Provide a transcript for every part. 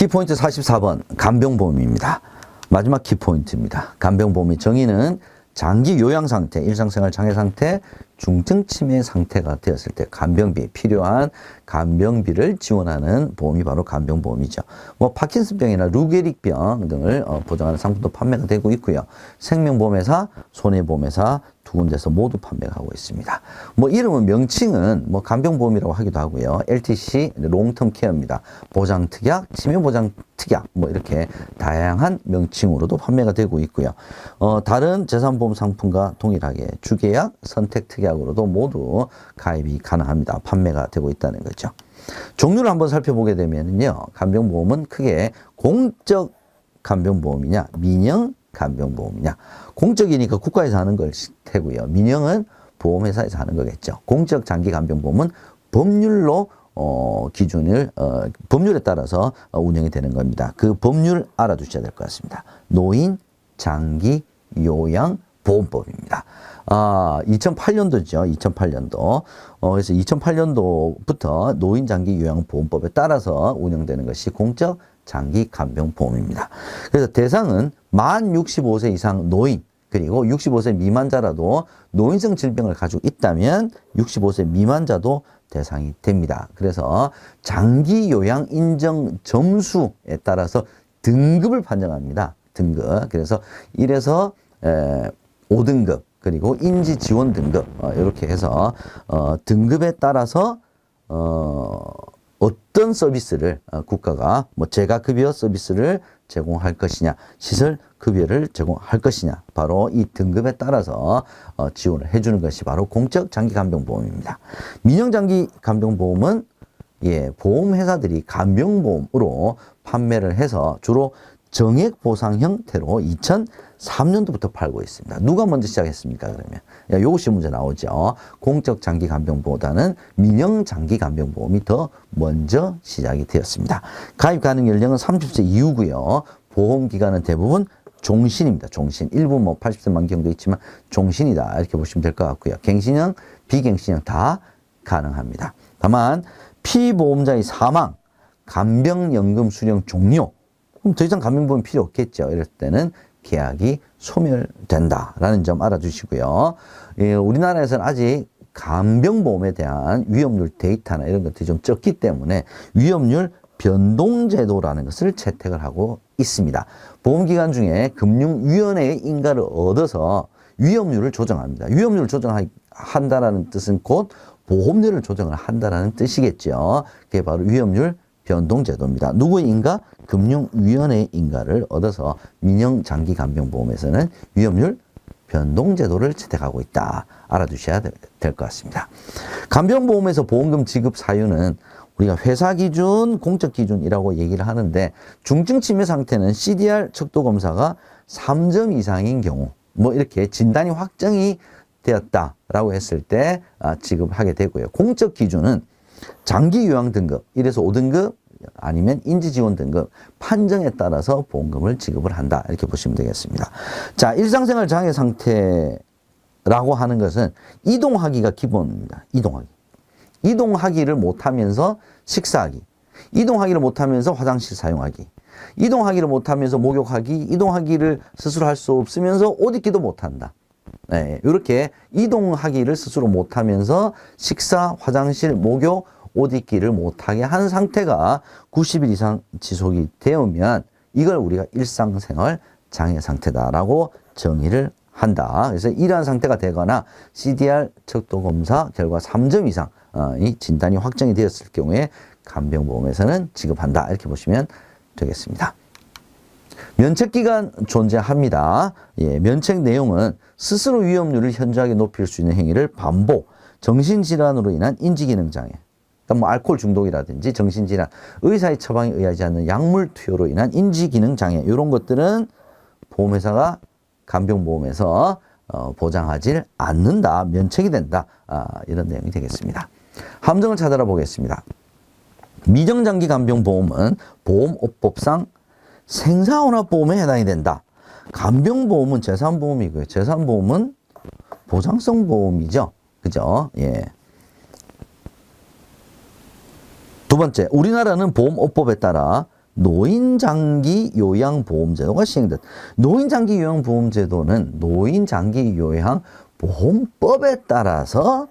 키포인트 44번 간병보험입니다. 마지막 키포인트입니다. 간병보험의 정의는 장기 요양 상태, 일상생활 장애 상태, 중증 치매 상태가 되었을 때 간병비, 필요한 간병비를 지원하는 보험이 바로 간병보험이죠. 뭐 파킨슨병이나 루게릭병 등을 보장하는 상품도 판매가 되고 있고요. 생명보험회사, 손해보험회사 두 군데서 모두 판매가 하고 있습니다. 뭐 이름은 명칭은 뭐 간병보험이라고 하기도 하고요. LTC 롱텀 케어입니다. 보장특약, 치매보장특약 뭐 이렇게 다양한 명칭으로도 판매가 되고 있고요. 다른 재산보험 상품과 동일하게 주계약, 선택특약으로도 모두 가입이 가능합니다. 판매가 되고 있다는 거죠. 종류를 한번 살펴보게 되면요. 간병보험은 크게 공적 간병보험이냐, 민영 간병보험이냐. 공적이니까 국가에서 하는 걸 테고요. 민영은 보험회사에서 하는 거겠죠. 공적 장기 간병보험은 법률로 법률에 따라서 운영이 되는 겁니다. 그 법률 알아두셔야 될 것 같습니다. 노인 장기 요양 보험법입니다. 2008년도죠. 2008년도. 그래서 2008년도부터 노인 장기 요양 보험법에 따라서 운영되는 것이 공적 장기 간병보험입니다. 그래서 대상은 만 65세 이상 노인, 그리고 65세 미만자라도 노인성 질병을 가지고 있다면 65세 미만자도 대상이 됩니다. 그래서 장기 요양 인정 점수에 따라서 등급을 판정합니다. 등급. 그래서 1에서 5등급, 그리고 인지 지원 등급, 이렇게 해서 등급에 따라서 어떤 서비스를 국가가 뭐 재가급여 서비스를 제공할 것이냐, 시설 급여를 제공할 것이냐, 바로 이 등급에 따라서 지원을 해주는 것이 바로 공적 장기 간병보험입니다. 민영 장기 간병보험은 보험회사들이 간병보험으로 판매를 해서 주로 정액 보상 형태로 2003년도부터 팔고 있습니다. 누가 먼저 시작했습니까, 그러면? 이것이 문제 나오죠. 공적 장기 간병보다는 민영 장기 간병보험이 더 먼저 시작이 되었습니다. 가입 가능 연령은 30세 이후고요. 보험 기간은 대부분 종신입니다. 종신. 일부 뭐 80세 만경도 있지만 종신이다. 이렇게 보시면 될 것 같고요. 갱신형, 비갱신형 다 가능합니다. 다만 피보험자의 사망, 간병연금 수령 종료, 그럼 더 이상 간병보험이 필요 없겠죠. 이럴 때는 계약이 소멸된다라는 점 알아주시고요. 우리나라에서는 아직 간병보험에 대한 위험률 데이터나 이런 것들이 좀 적기 때문에 위험률 변동제도라는 것을 채택을 하고 있습니다. 보험기관 중에 금융위원회의 인가를 얻어서 위험률을 조정합니다. 위험률을 조정한다라는 뜻은 곧 보험료를 조정을 한다라는 뜻이겠죠. 그게 바로 위험률 변동제도입니다. 누구의 인가? 금융위원회의 인가를 얻어서 민영 장기 간병보험에서는 위험률 변동제도를 채택하고 있다. 알아두셔야 될 것 같습니다. 간병보험에서 보험금 지급 사유는 우리가 회사 기준, 공적 기준이라고 얘기를 하는데 중증 치매 상태는 CDR 척도 검사가 3점 이상인 경우, 뭐 이렇게 진단이 확정이 되었다라고 했을 때 지급하게 되고요. 공적 기준은 장기 요양 등급 1에서 5등급 아니면 인지지원 등급 판정에 따라서 보험금을 지급을 한다. 이렇게 보시면 되겠습니다. 자, 일상생활 장애 상태라고 하는 것은 이동하기가 기본입니다. 이동하기를 못하면서 식사하기, 이동하기를 못하면서 화장실 사용하기, 이동하기를 못하면서 목욕하기, 이동하기를 스스로 할 수 없으면서 옷 입기도 못한다. 네, 이렇게 이동하기를 스스로 못하면서 식사, 화장실, 목욕, 옷 입기를 못하게 한 상태가 90일 이상 지속이 되면 이걸 우리가 일상생활 장애 상태다라고 정의를 한다. 그래서 이러한 상태가 되거나 CDR 척도 검사 결과 3점 이상 이 진단이 확정이 되었을 경우에 간병보험에서는 지급한다. 이렇게 보시면 되겠습니다. 면책기간 존재합니다. 면책 내용은 스스로 위험률을 현저하게 높일 수 있는 행위를 반복, 정신질환으로 인한 인지기능장애, 그러니까 뭐 알코올 중독이라든지 정신질환, 의사의 처방에 의하지 않는 약물 투여로 인한 인지기능장애, 이런 것들은 보험회사가 간병보험에서 보장하지 않는다, 면책이 된다, 이런 내용이 되겠습니다. 함정을 찾아라 보겠습니다. 미정장기 간병보험은 보험업법상 생사혼합보험에 해당이 된다. 간병보험은 재산보험이고요. 재산보험은 보장성 보험이죠. 그죠? 예. 두 번째, 우리나라는 보험업법에 따라 노인장기 요양보험제도가 시행된. 노인장기 요양보험제도는 노인장기 요양보험법에 따라서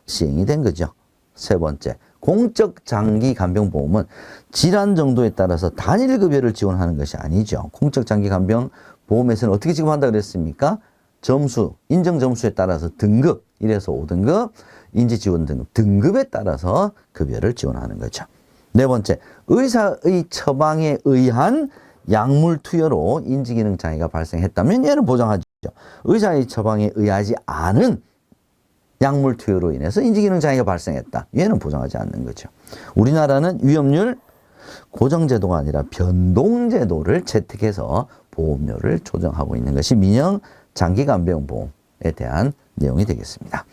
시행이 된 거죠. 세 번째, 공적 장기 간병보험은 질환 정도에 따라서 단일 급여를 지원하는 것이 아니죠. 공적 장기 간병 보험에서는 어떻게 지급한다 그랬습니까? 점수, 인정 점수에 따라서 등급, 1에서 5등급, 인지 지원 등급, 등급에 따라서 급여를 지원하는 거죠. 네 번째, 의사의 처방에 의한 약물 투여로 인지기능 장애가 발생했다면 얘는 보장하죠. 의사의 처방에 의하지 않은 약물 투여로 인해서 인지기능 장애가 발생했다. 얘는 보장하지 않는 거죠. 우리나라는 위험률 고정제도가 아니라 변동제도를 채택해서 보험료를 조정하고 있는 것이 민영 장기간병보험에 대한 내용이 되겠습니다.